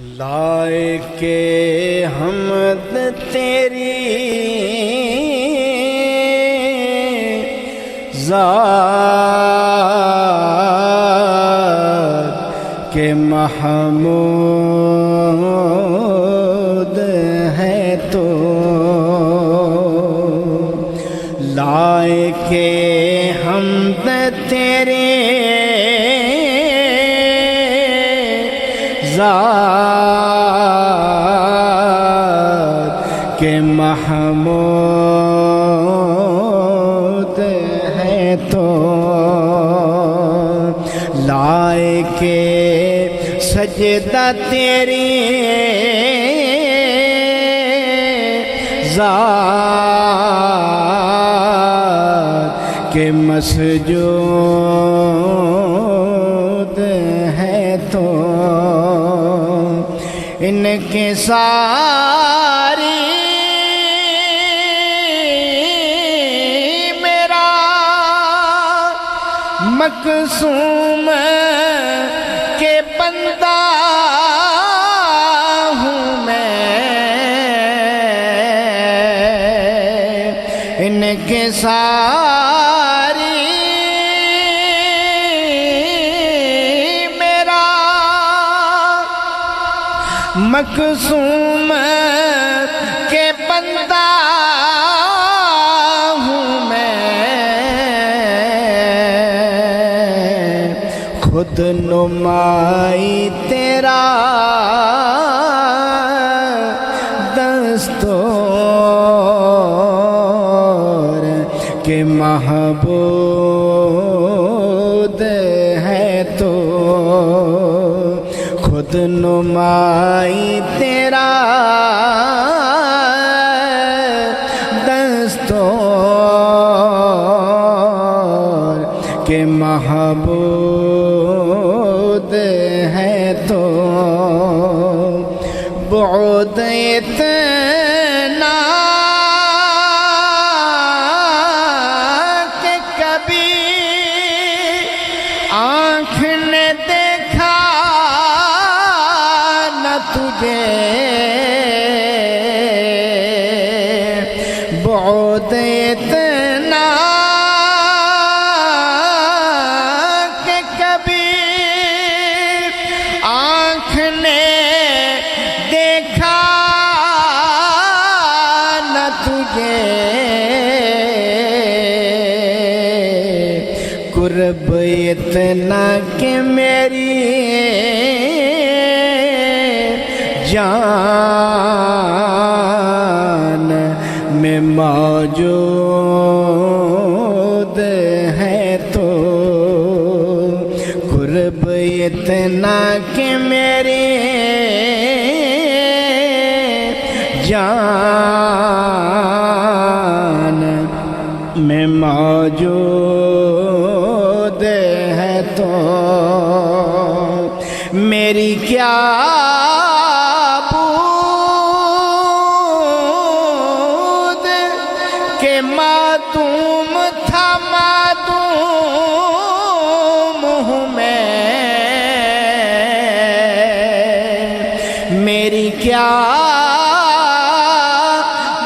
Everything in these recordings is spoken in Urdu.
لائے کے حمد تیری ذات کے محمود ہے تو لائے کے حمد تیری ذات کے محمود ہے تو لائے کے سجدہ تیری ذات کے مسجود ہے تو ان کے ساری میرا مقصوم کے بندہ ہوں میں ان کے ساری مقصوم کے بندہ ہوں میں خود نمائی تیرا دستور کے محبوب ہے تو خود نمائی تیرا دستور کے محبوب ہے تو بعد اتنا کہ کبھی آنکھ نے دیکھا تجھے بعد اتنا کہ کبھی آنکھ نے دیکھا نہ تجھے قرب اتنا کہ میری جان میں موجود ہے تو قرب اتنا کہ میری جان میں موجود ہے تو میری کیا معدوم تھا معدوم ہوں میں میری کیا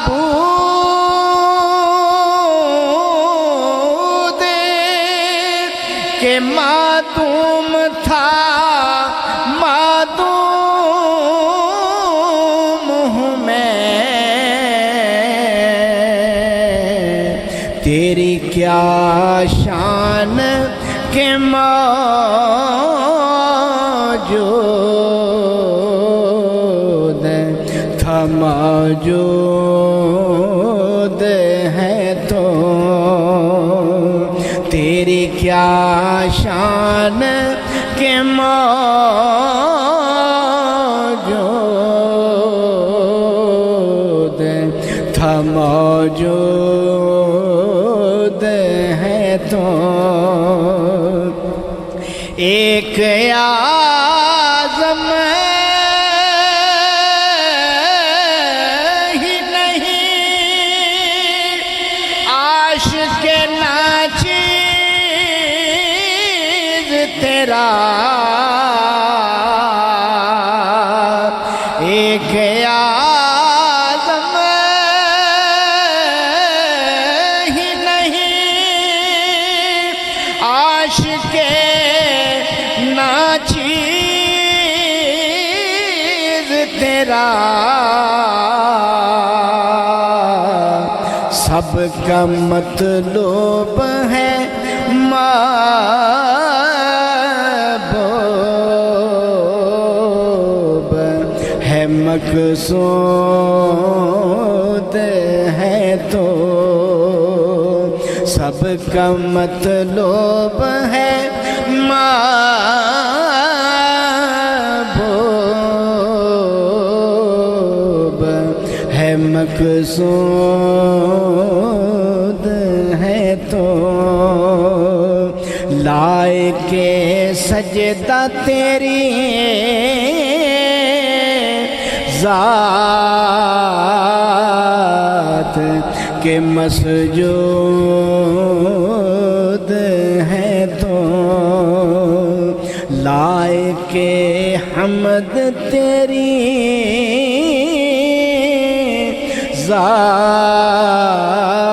بود کہ معدوم تھا معدوم ہوں میں تیری کیا شان کہ موجود تھا موجود ہے تو تیری کیا شان کہ موجود تھا موجود ہے تو ایک اعظم ہی ایک آدم ہی نہیں عاشق ناچیز تیرا، سب کا مطلوب ہے محبوب، ہے مقصود ہے تو، سب کا مطلوب ہے محبوب، ہے مقصود ہے تو، لائے کے سجدہ تیری ذات کے مسجود ہے تو، لائے کے حمد تیری ذات